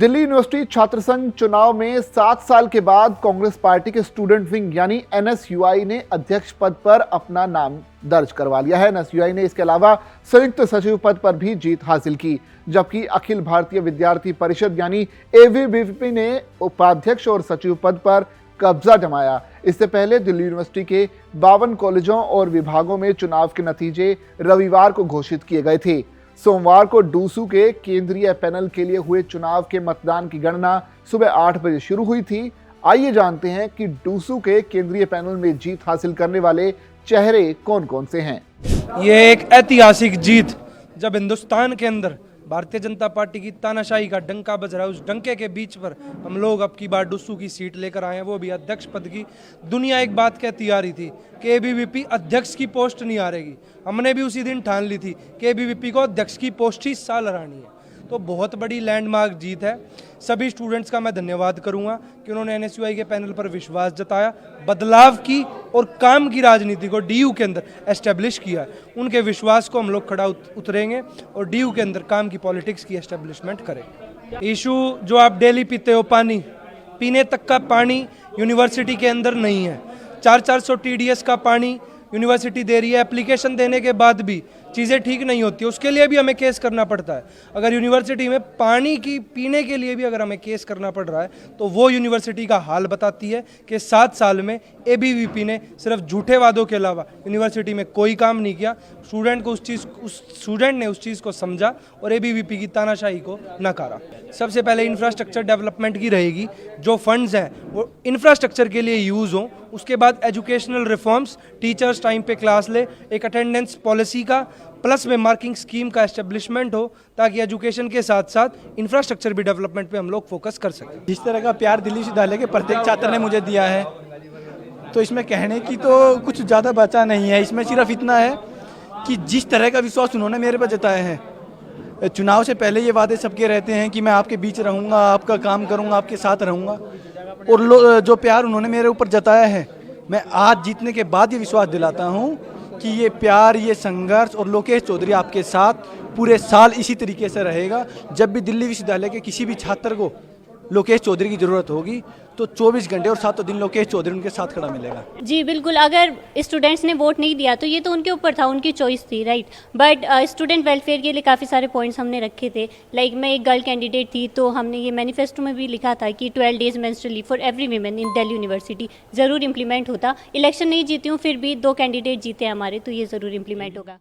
Delhi university छात्र संघ चुनाव में 7 साल के बाद कांग्रेस पार्टी के स्टूडेंट विंग यानी एनएसयूआई ने अध्यक्ष पद पर अपना नाम दर्ज करवा लिया है। एनएसयूआई ने इसके अलावा संयुक्त सचिव पद पर भी जीत हासिल की, जबकि अखिल भारतीय विद्यार्थी परिषद यानी एबीवीपी ने उपाध्यक्ष और सचिव पद पर कब्जा जमाया। इससे पहले दिल्ली यूनिवर्सिटी के 52 कॉलेजों और विभागों में चुनाव के नतीजे रविवार को घोषित किए गए थे। सोमवार को डूसू के केंद्रीय पैनल के लिए हुए चुनाव के मतदान की गणना सुबह 8 बजे शुरू हुई थी। आइए जानते हैं कि डूसू के केंद्रीय पैनल में जीत हासिल करने वाले चेहरे कौन कौन से हैं। ये एक ऐतिहासिक जीत, जब हिंदुस्तान के अंदर भारतीय जनता पार्टी की तानाशाही का डंका बज रहा है, उस डंके के बीच पर हम लोग अब की बार डूसू की सीट लेकर आए हैं, वो भी अध्यक्ष पद की। दुनिया एक बात कहती आ रही थी कि एबीवीपी अध्यक्ष की पोस्ट नहीं हारेगी। हमने भी उसी दिन ठान ली थी कि एबीवीपी को अध्यक्ष की पोस्ट ही इस साल हरानी है। तो बहुत बड़ी लैंडमार्क जीत है। सभी स्टूडेंट्स का मैं धन्यवाद करूंगा कि उन्होंने एनएसयूआई के पैनल पर विश्वास जताया, बदलाव की और काम की राजनीति को डीयू के अंदर एस्टेब्लिश किया। उनके विश्वास को हम लोग खड़ा उतरेंगे और डीयू के अंदर काम की पॉलिटिक्स की एस्टेब्लिशमेंट करेंगे। इशू जो आप डेली पीते हो, पानी, पीने तक का पानी यूनिवर्सिटी के अंदर नहीं है। 400 TDS का पानी यूनिवर्सिटी दे रही है। एप्लीकेशन देने के बाद भी चीज़ें ठीक नहीं होती, उसके लिए भी हमें केस करना पड़ता है। अगर यूनिवर्सिटी में पानी की पीने के लिए भी अगर हमें केस करना पड़ रहा है तो वो यूनिवर्सिटी का हाल बताती है कि 7 साल में एबीवीपी ने सिर्फ झूठे वादों के अलावा यूनिवर्सिटी में कोई काम नहीं किया। स्टूडेंट ने उस चीज़ को समझा और एबीवीपी की तानाशाही को नकारा। सबसे पहले इंफ्रास्ट्रक्चर डेवलपमेंट की रहेगी, जो फंड्स हैं वो इंफ्रास्ट्रक्चर के लिए यूज़ हों। उसके बाद एजुकेशनल रिफॉर्म्स, टीचर्स टाइम पे क्लास ले, एक अटेंडेंस पॉलिसी का प्लस में मार्किंग स्कीम का एस्टेब्लिशमेंट हो, ताकि एजुकेशन के साथ साथ इंफ्रास्ट्रक्चर भी डेवलपमेंट पे हम लोग फोकस कर सकें। जिस तरह का प्यार दिल्ली विश्वविद्यालय के प्रत्येक छात्र ने मुझे दिया है, तो इसमें कहने की तो कुछ ज़्यादा बचा नहीं है। इसमें सिर्फ इतना है कि जिस तरह का विश्वास उन्होंने मेरे पर जताया है, चुनाव से पहले ये वादे सबके रहते हैं कि मैं आपके बीच रहूँगा, आपका काम करूँगा, आपके साथ रहूँगा, और जो प्यार उन्होंने मेरे ऊपर जताया है, मैं आज जीतने के बाद ये विश्वास दिलाता हूँ कि ये प्यार, ये संघर्ष और लोकेश चौधरी आपके साथ पूरे साल इसी तरीके से रहेगा। जब भी दिल्ली विश्वविद्यालय के किसी भी छात्र को लोकेश चौधरी की ज़रूरत होगी तो 24 घंटे और 7 दिन लोकेश चौधरी उनके साथ खड़ा मिलेगा। जी बिल्कुल, अगर स्टूडेंट्स ने वोट नहीं दिया तो ये तो उनके ऊपर था, उनकी चॉइस थी, राइट। बट स्टूडेंट वेलफेयर के लिए काफ़ी सारे पॉइंट्स हमने रखे थे। लाइक मैं एक गर्ल कैंडिडेट थी, तो हमने ये मैनिफेस्टो में भी लिखा था कि 12 days menstrual leave for every women in Delhi university ज़रूर इम्प्लीमेंट होता। इलेक्शन नहीं जीती हूँ, फिर भी 2 कैंडिडेट जीते हमारे, तो ये ज़रूर इम्प्लीमेंट होगा।